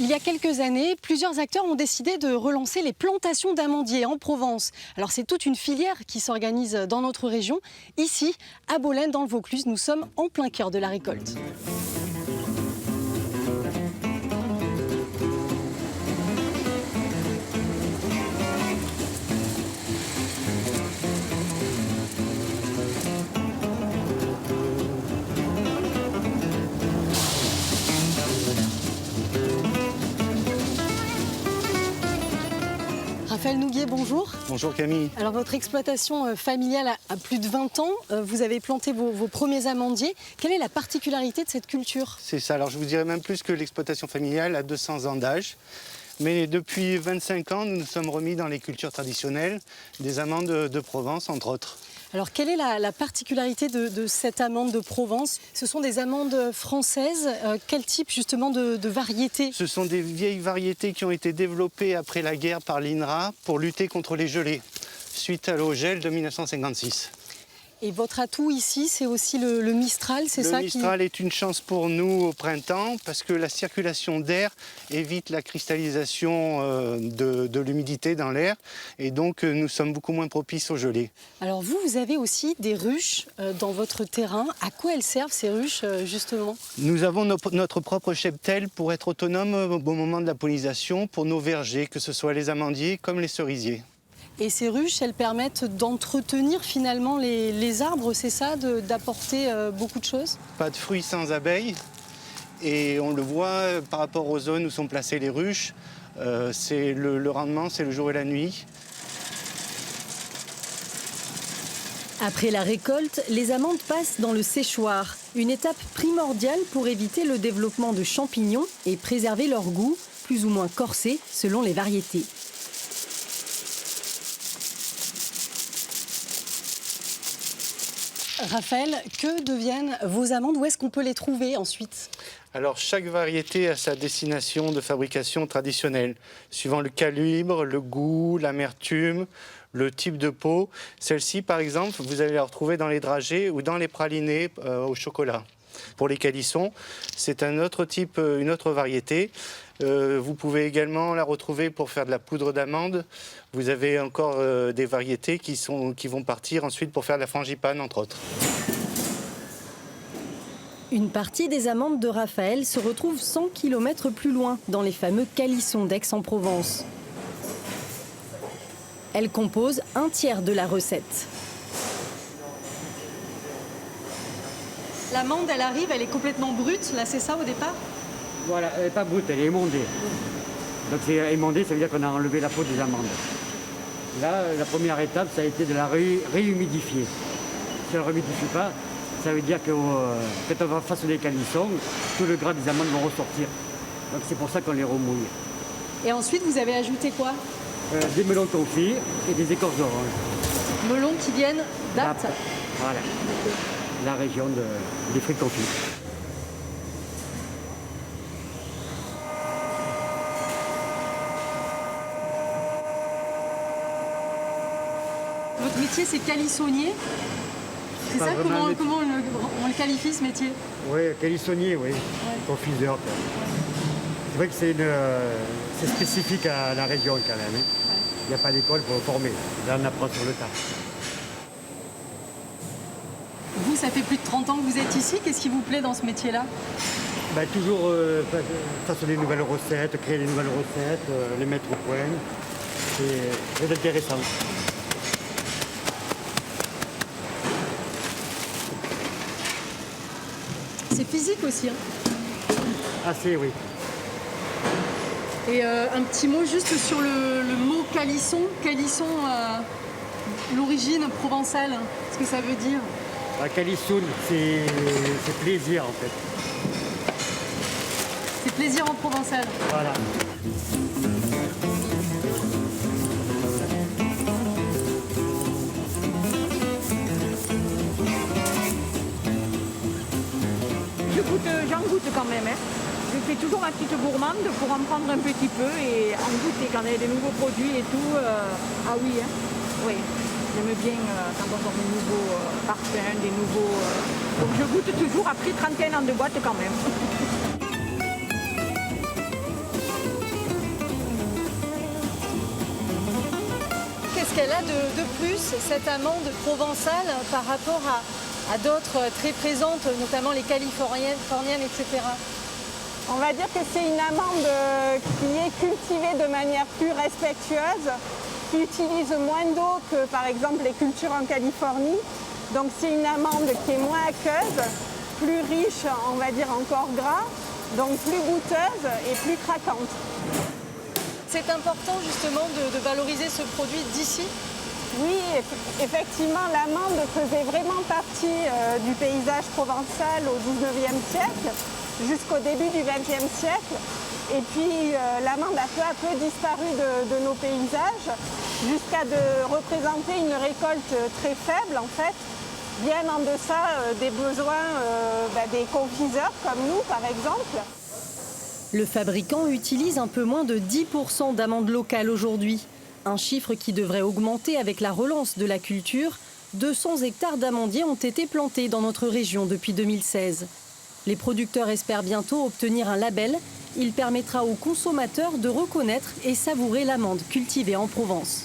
Il y a quelques années, plusieurs acteurs ont décidé de relancer les plantations d'amandiers en Provence. Alors c'est toute une filière qui s'organise dans notre région. Ici, à Bolène, dans le Vaucluse, nous sommes en plein cœur de la récolte. Raphaël Nouguier, bonjour. Bonjour Camille. Alors votre exploitation familiale a plus de 20 ans. Vous avez planté vos premiers amandiers. Quelle est la particularité de cette culture? C'est ça, alors je vous dirais même plus que l'exploitation familiale a 200 ans d'âge. Mais depuis 25 ans, nous nous sommes remis dans les cultures traditionnelles, des amandes de Provence entre autres. Alors quelle est la particularité de cette amande de Provence? Ce sont des amandes françaises. Quel type justement de variété? Ce sont des vieilles variétés qui ont été développées après la guerre par l'INRA pour lutter contre les gelées, suite au gel de 1956. Et votre atout ici, c'est aussi le Mistral, c'est ça? Le Mistral est une chance pour nous au printemps parce que la circulation d'air évite la cristallisation de l'humidité dans l'air et donc nous sommes beaucoup moins propices aux gelées. Alors vous avez aussi des ruches dans votre terrain. À quoi elles servent ces ruches justement? Nous avons notre propre cheptel pour être autonome au moment de la pollinisation pour nos vergers, que ce soit les amandiers comme les cerisiers. Et ces ruches, elles permettent d'entretenir finalement les arbres, c'est ça, d'apporter beaucoup de choses? Pas de fruits sans abeilles. Et on le voit par rapport aux zones où sont placées les ruches. Le rendement, c'est le jour et la nuit. Après la récolte, les amandes passent dans le séchoir, une étape primordiale pour éviter le développement de champignons et préserver leur goût, plus ou moins corsé selon les variétés. Raphaël, que deviennent vos amandes? Où est-ce qu'on peut les trouver ensuite? Alors chaque variété a sa destination de fabrication traditionnelle, suivant le calibre, le goût, l'amertume, le type de peau. Celle-ci, par exemple, vous allez la retrouver dans les dragées ou dans les pralinés au chocolat. Pour les calissons, c'est un autre type, une autre variété. Vous pouvez également la retrouver pour faire de la poudre d'amande. Vous avez encore des variétés qui vont partir ensuite pour faire de la frangipane, entre autres. Une partie des amandes de Raphaël se retrouve 100 km plus loin, dans les fameux calissons d'Aix-en-Provence. Elle compose un tiers de la recette. L'amande, elle arrive, elle est complètement brute, là c'est ça au départ? Voilà, elle n'est pas brute, elle est émondée. Donc c'est émondé, ça veut dire qu'on a enlevé la peau des amandes. Là, la première étape, ça a été de la réhumidifier. Si on ne la réhumidifie pas, ça veut dire que quand on va façonner les calissons, tout le gras des amandes vont ressortir. Donc c'est pour ça qu'on les remouille. Et ensuite, vous avez ajouté quoi? Des melons confits et des écorces d'orange. Melons qui viennent d'Apt. Voilà, la région des fruits confits. Votre métier, c'est calissonnier. C'est ça? Comment on le qualifie, ce métier? Oui, calissonnier, oui. Ouais. Confiseur. C'est vrai que c'est spécifique à la région quand même. Hein. Ouais. Il n'y a pas d'école pour former. Là, on apprend sur le tas. Vous, ça fait plus de 30 ans que vous êtes ici. Qu'est-ce qui vous plaît dans ce métier-là? Toujours façonner de nouvelles recettes, créer des nouvelles recettes, les mettre au point. C'est très intéressant. C'est physique aussi. Hein. Assez, oui. Et un petit mot juste sur le mot calisson. Calisson, l'origine provençale, ce que ça veut dire. Calisson, c'est plaisir en fait. C'est plaisir en provençal. Voilà. J'en goûte quand même. Hein. Je fais toujours ma petite gourmande pour en prendre un petit peu et en goûter quand il y a des nouveaux produits et tout. Ah oui, hein. Oui. J'aime bien quand on sort des nouveaux parfums, des nouveaux... Donc je goûte toujours après 31 ans de boîte quand même. qu'elle a de plus, cette amande provençale, par rapport à d'autres très présentes, notamment les californiennes, etc. On va dire que c'est une amande qui est cultivée de manière plus respectueuse, qui utilise moins d'eau que par exemple les cultures en Californie. Donc c'est une amande qui est moins aqueuse, plus riche, on va dire encore gras, donc plus goûteuse et plus craquante. C'est important justement de valoriser ce produit d'ici. Oui, effectivement, l'amande faisait vraiment partie du paysage provençal au XIXe siècle, jusqu'au début du XXe siècle. Et puis l'amande a peu à peu disparu de nos paysages, jusqu'à représenter une récolte très faible en fait, bien en deçà des besoins des confiseurs comme nous par exemple. Le fabricant utilise un peu moins de 10% d'amandes locales aujourd'hui. Un chiffre qui devrait augmenter avec la relance de la culture. 200 hectares d'amandiers ont été plantés dans notre région depuis 2016. Les producteurs espèrent bientôt obtenir un label. Il permettra aux consommateurs de reconnaître et savourer l'amande cultivée en Provence.